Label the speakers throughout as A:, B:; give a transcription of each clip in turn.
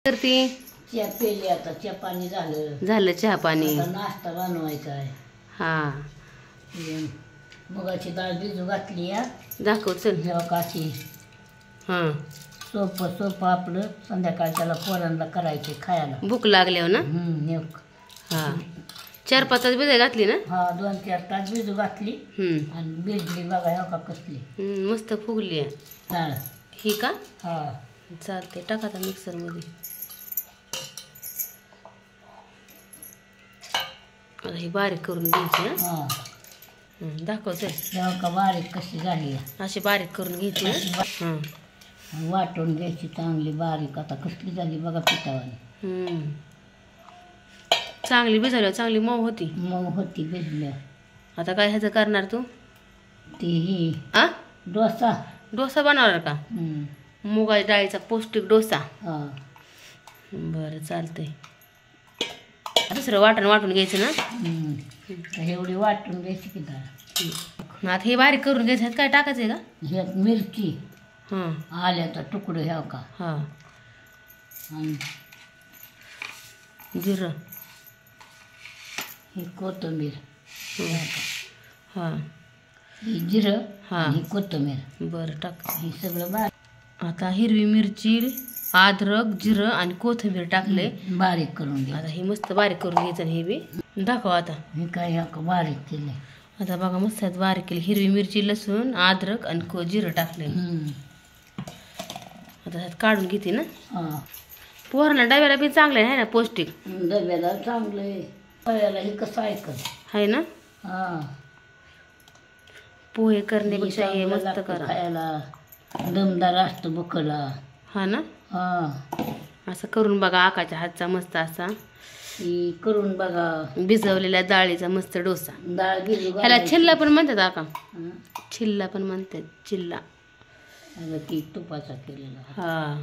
A: तर ती
B: चहा पेली आता चहा पाणी
A: झालं चहा पाणी.
B: आता नाश्ता बनवायचा आहे.
A: हा
B: मुगाची डाळ भिजू घातली या
A: दाखव चल.
B: जेव्हा काशी
A: हा
B: सोपं आपलं संध्याकाळच्याला पोरांना करायचे खायला.
A: भूक लागल्यावर ना. हा 4-5 तास भिजायला घातली ना.
B: हा 2-4 तास भिजू घातली आणि भिजली बघा हो का कसली
A: मस्त फुगली आहे
B: डाळ
A: ही का.
B: हा
A: चालते टाका आता मिक्सर मध्ये. आता ही बारीक करून घ्यायची.
B: हा
A: दाखवते
B: जेव्हा का बारीक कशी झाली
A: अशी बारीक करून घ्यायची.
B: वाटून घ्यायची चांगली बारीक. आता कसली झाली बघा पिठावाली.
A: चांगली भिजवल्यावर चांगली मऊ होती.
B: मऊ होती भिजल्या.
A: आता काय ह्याचं करणार तू.
B: ती ही
A: आ
B: डोसा
A: बनवणार का. मुगाच्या डाळीचा पौष्टिक डोसा.
B: हा
A: बरं चालतंय. दुसरं वाटून घ्यायचं ना.
B: एवढी वाटून घ्यायची की डाळ.
A: आता हे बारीक करून घ्यायचं. काय टाकायचंय का.
B: ह्यात मिरची आल्याचा तुकडं ह्या का.
A: हा
B: आणि
A: जिरं
B: ही कोथिंबीर.
A: हा
B: ही जिरं
A: हा
B: ही कोथिंबीर.
A: बरं टाक.
B: ही सगळं बारीक.
A: आता हिरवी मिरची अद्रक जिरं आणि कोथिंबीर टाकले
B: बारीक करून घ्या.
A: आता हे मस्त बारीक करून घ्यायचं. हे बी दाखव आता.
B: हे काय ह्या का बारीक केलंय.
A: आता बघा मस्त बारीक केली. हिरवी मिरची लसूण अद्रक आणि जिरं टाकले. आता ह्यात काढून घेते ना.
B: हा
A: पोरांना डब्याला बी चांगलं आहे ना पौष्टिक.
B: डब्याला चांगलं आहे. पोह्याला हे कसं ऐकत
A: आहे ना.
B: हा
A: पोहे करण्यापेक्षा हे मस्त करा.
B: खायला दमदार असतं बुकला.
A: हा ना.
B: हा
A: असं करून बघा. आकाच्या हातचा मस्त असा
B: ही करून बघा.
A: भिजवलेल्या डाळीचा मस्त डोसा.
B: डाळ भिजू
A: ह्याला छिल्ला पण म्हणतात आका. छिल्ला पण म्हणतात. चिल्ला
B: ती तुपाचा केलेला.
A: हा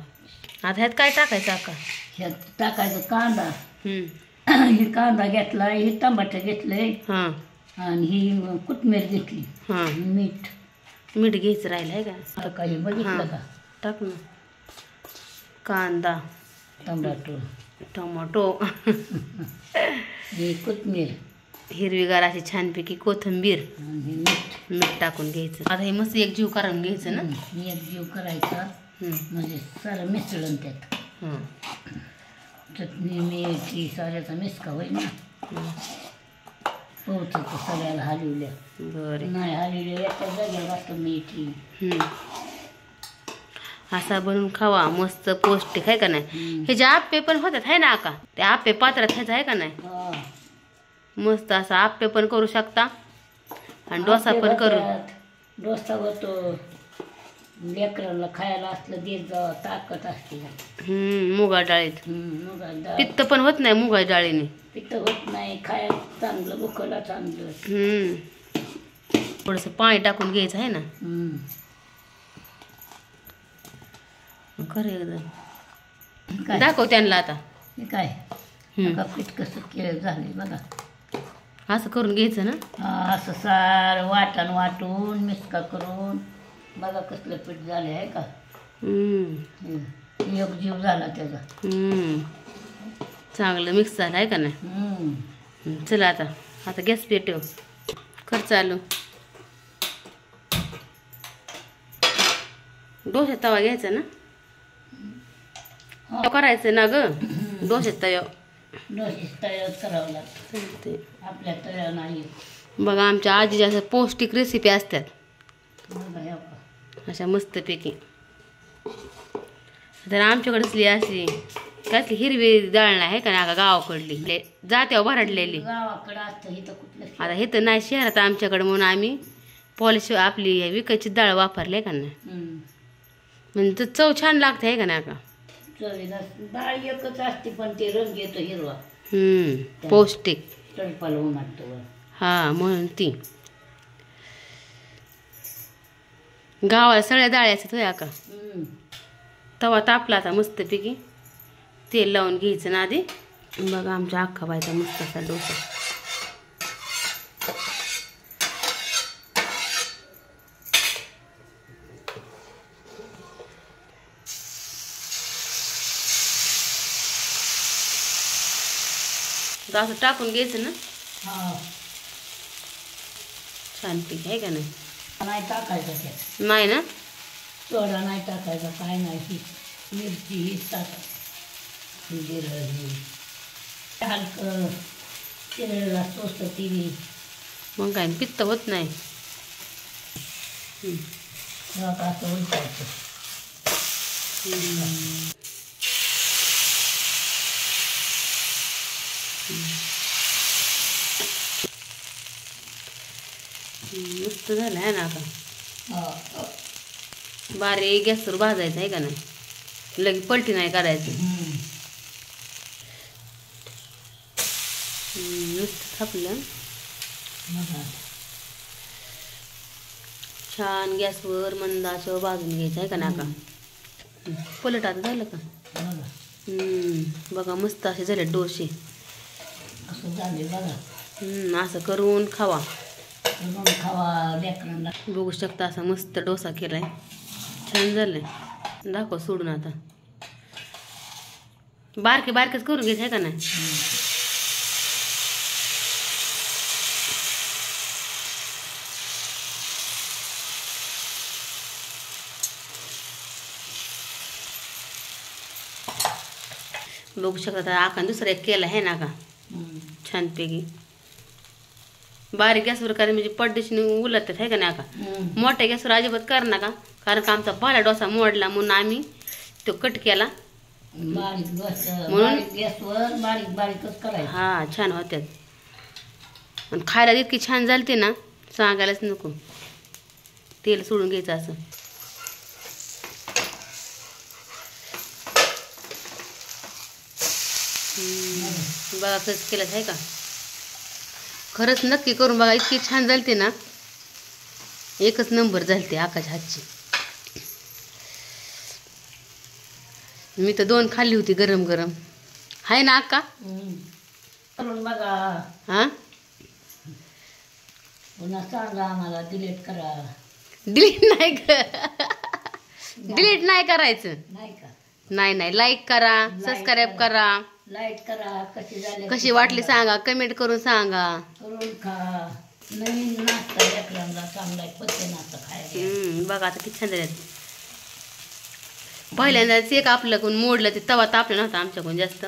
A: आता ह्यात काय टाकायचं आका.
B: ह्यात टाकायचं कांदा. ही कांदा घेतला. ही टमाटर घेतलंय.
A: हा
B: आणि ही कोथिंबीर घेतली.
A: हा मीठ घ्यायचं राहिलं आहे का.
B: आता काही बघितलं का.
A: टाक ना. कांदा टोमॅटो
B: ही कोथिंबीर
A: हिरवीगार अशी छानपैकी कोथिंबीर
B: आणि
A: मीठ टाकून घ्यायचं. आता हे मस्त एक जीव करून घ्यायचं ना.
B: एक जीव करायचा म्हणजे सारं मिसळून त्यात चटणी मीठ ही साऱ्याचा मिसका होईल ना. पोहोचतो सगळ्याला हलवल्या.
A: बरं
B: नाही हलवल्या एका जागेला वाटतं मीठ.
A: असा बनवून खावा मस्त पौष्टिक आहे का नाही. हे जे आप्पे पण होतात आहे ना आका. ते आप्पे पात्रात ह्याचं आहे का नाही. मस्त असा आप्पे पण करू शकता आणि डोसा पण करू.
B: डोसा होतो. लेकरांना खायला असलं देत जावा ताकद असते.
A: मुगा डाळीत
B: मुगा डाळ
A: पित्त पण होत नाही. मुगा डाळीने
B: पित्त होत नाही. खायला चांगलं बुकला चांगलं.
A: थोडंसं पाणी टाकून घ्यायचं आहे ना. खरं एकदम दाखव त्यांना आता.
B: हे काय पीठ कसं केलं झालंय बघा.
A: असं करून घ्यायचं ना.
B: असं सार वाटून मिसका करून बघा कसलं पीठ झालं आहे का. एक जीव झाला त्याचा.
A: चांगलं मिक्स झालं आहे का नाही. चला आता गॅस पेटव. कर चालू. डोसा तवा घ्यायचा ना. करायचं ना ग. डोसा तव्या
B: तयार करावं लागतं. आपल्या तयार नाही.
A: बघा आमच्या आजीच्या असं पौष्टिक रेसिपी असतात अशा मस्तपैकी. तर आमच्याकडे अशी कसली हिरवी डाळ नाही आहे का ना गावाकडली जात्यावर भरडलेली.
B: गावाकडं असतं इथं कुठलं.
A: आता हे तर नाही शहरात आमच्याकडे म्हणून आम्ही पॉलिश आपली विकायची डाळ वापरली का नाही. म्हणजे चव छान लागते आहे का नाही का.
B: डाळ एकच असते पण ते रंग येतो हिरवा.
A: पौष्टिक
B: तडपाला उमटतो.
A: हा म्हणून ती गावाला सगळ्या डाळी असतात होया का. तवा तापला आता मस्तपैकी तेल लावून घ्यायचं ना आधी. बघा आमच्या अख्खा बायचा मस्त असा डोसा. आता असं टाकून घ्यायचं ना
B: हा
A: छानपैकी, आहे का नाही?
B: नाही टाकायचं त्यात,
A: नाही ना?
B: सोडा नाही टाकायचा, काय नाही. ही मिरची हीच टाकायची, जिरं ही हलकं चिरलेला सोस्त तिळी.
A: मग काय पित्त होत नाही.
B: असं उलटायचं.
A: मस्त झालं आहे ना आता.
B: हा.
A: बारीक गॅसवर भाजायचं, आहे का नाही? लगेच पलटी नाही करायचं. मस्त थापलं. छान गॅसवर मंद आचेवर भाजून घ्यायचं, आहे का नाका? पलट आता झालं का? बघा मस्त असे झाले डोसे.
B: असं झाले बघा.
A: असं करून खावा.
B: खावा लेकरांना.
A: बघू शकता असा मस्त डोसा केलाय, छान झालंय. दाखव सोडून आता. बारके बारकेच करून घ्यायचं, आहे का नाही? बघू शकता आका दुसरा एक केला आहे ना का छानपैकी. बारीक गॅसवर कारण म्हणजे पड्डीशी उलटतात, आहे का नाही आका? मोठ्या गॅसवर अजिबात कर नका, कारण का आमचा भाला डोसा मोडला म्हणून आम्ही तो कट केला.
B: म्हणून गॅसवर बारीक बारीकच करायचं.
A: हा छान होत्यात आणि खायला इतकी छान झालते ना, सांगायलाच नको. तेल सोडून घ्यायचं असं. बघा कसं केलं आहे का? खरंच नक्की करून बघा, इतकी छान झालते ना, एकच नंबर झालते आकाच्या हातची. मी तर 2 खाल्ली होती गरम गरम, आहे ना अक्का?
B: करून बघा.
A: हा
B: पुन्हा सांगा आम्हाला, डिलीट करा.
A: डिलीट नाही डिलीट नाही करायचं.
B: नाही का?
A: नाही लाईक करा, सबस्क्राईब करा,
B: लाईक करा. कशी झाली
A: कशी वाटली सांगा, कमेंट करून सांगा.
B: करून खा. नवीन नाश्ता लेकरांना चांगला आहे, पत्ते नाश्ता खायला.
A: बघा आता किती छान झाले. पहिल्यांदाच एक आपल्याकडून मोडलं, ते तवा तापला नव्हता आमच्याकडून जास्त,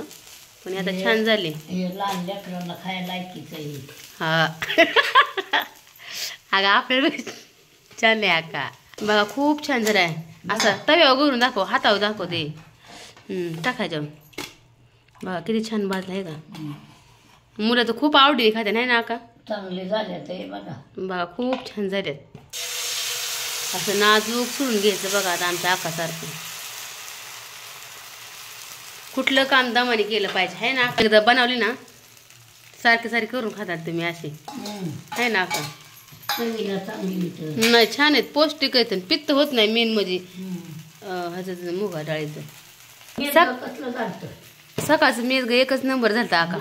A: पण आता छान झाले.
B: हे लहान लेकरांना खायला लायकीच आहे.
A: हा अगं आपल्याला छान आहे आका. बघा खूप छान झालं आहे. असं तव्यावर घरून दाखव, हातावर दाखव ते टाकायचं. बघा किती छान भाजलं आहे का? मुलं तर खूप आवडीने खाते, नाही ना आका?
B: चांगले झाले ते बघा.
A: बघा खूप छान झाले. असं नाजूक सोडून घ्यायचं बघा आता आमच्या आकासारखं. कुठलं काम दमाने केलं पाहिजे, आहे ना? एकदा बनवली ना सारखे सारखे करून खातात तुम्ही असे, आहे ना आका? नाही छान आहेत, पौष्टिक आहेत, पित्त होत नाही मेन म्हणजे ह्याचं मुगा डाळीचं. सकाळचं मेदग एकच नंबर झालता आका,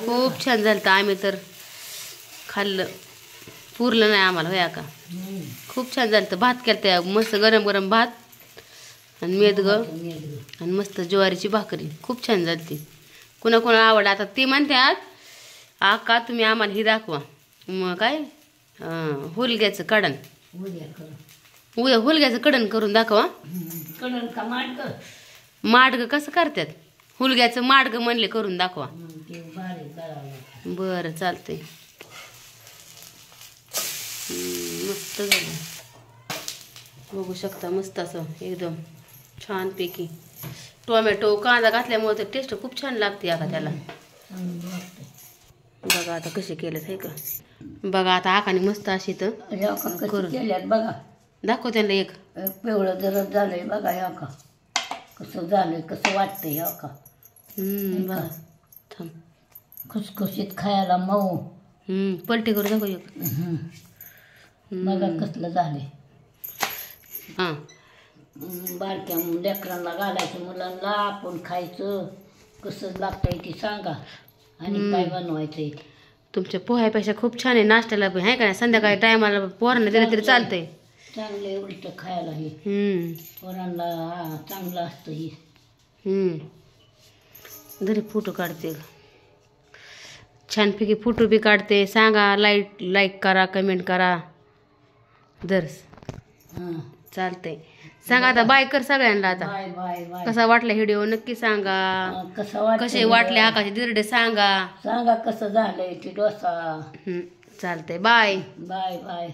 A: खूप छान झालतं. आम्ही तर खाल्लं, पुरलं नाही आम्हाला, होय आका? खूप छान झालं. भात केलता मस्त, गरम गरम भात आणि मेदग आणि मस्त ज्वारीची भाकरी, खूप छान झाली. कुणाकुणा आवड. आता ते म्हणतात आका तुम्ही आम्हाला ही दाखवा, मग काय हुलग्याचं कडण, उद्या हुलग्याचं कडण करून दाखवा.
B: कडण का माडगं?
A: माडगं कसं करतात? हुलग्याचं माडगं म्हणले करून दाखवा. बरं चालतंय. मस्त झालं, बघू शकता. मस्त असं एकदम छानपैकी टोमॅटो कांदा घातल्यामुळे तर टेस्ट खूप छान लागते आका त्याला. बघा आता कसे केलं आहे का? बघा आता आकाने मस्त अशी तर
B: करून बघा,
A: दाखव त्यांना. एक
B: पिवळं जरच झालंय बघा. ह्या का कसं झालंय, कसं वाटतंय ह्या का?
A: बघा थांब.
B: खुसखुशीत खायला मऊ.
A: पलटी करू दाखव एक.
B: बघा कसलं झालंय.
A: हां
B: बारक्या लेकरांना घालायचं, मुलांना आपण खायचं. कसं लागतंय ते सांगा आणि काय बनवायचंय.
A: तुमच्या पोह्यापेक्षा खूप छान आहे नाश्त्याला पण, आहे का नाही? संध्याकाळी टायमाला पोरांना दिलं तरी चालतंय.
B: चांगले उलट खायला हे पोरांना चांगलं असतं हे.
A: घरी फोटो काढते. छानपैकी फोटो बी काढते. सांगा, लाईक करा, कमेंट करा. दर्स
B: हं.
A: चालतंय. सांगा आता बाय कर सगळ्यांना आता.
B: Bye bye bye.
A: कसा वाटला व्हिडिओ नक्की सांगा.
B: कसं वाटतं
A: कसे वाटले आकाशे दिरडे सांगा.
B: सांगा कसं झालंय ती डोसा.
A: चालतंय. बाय.
B: Bye bye.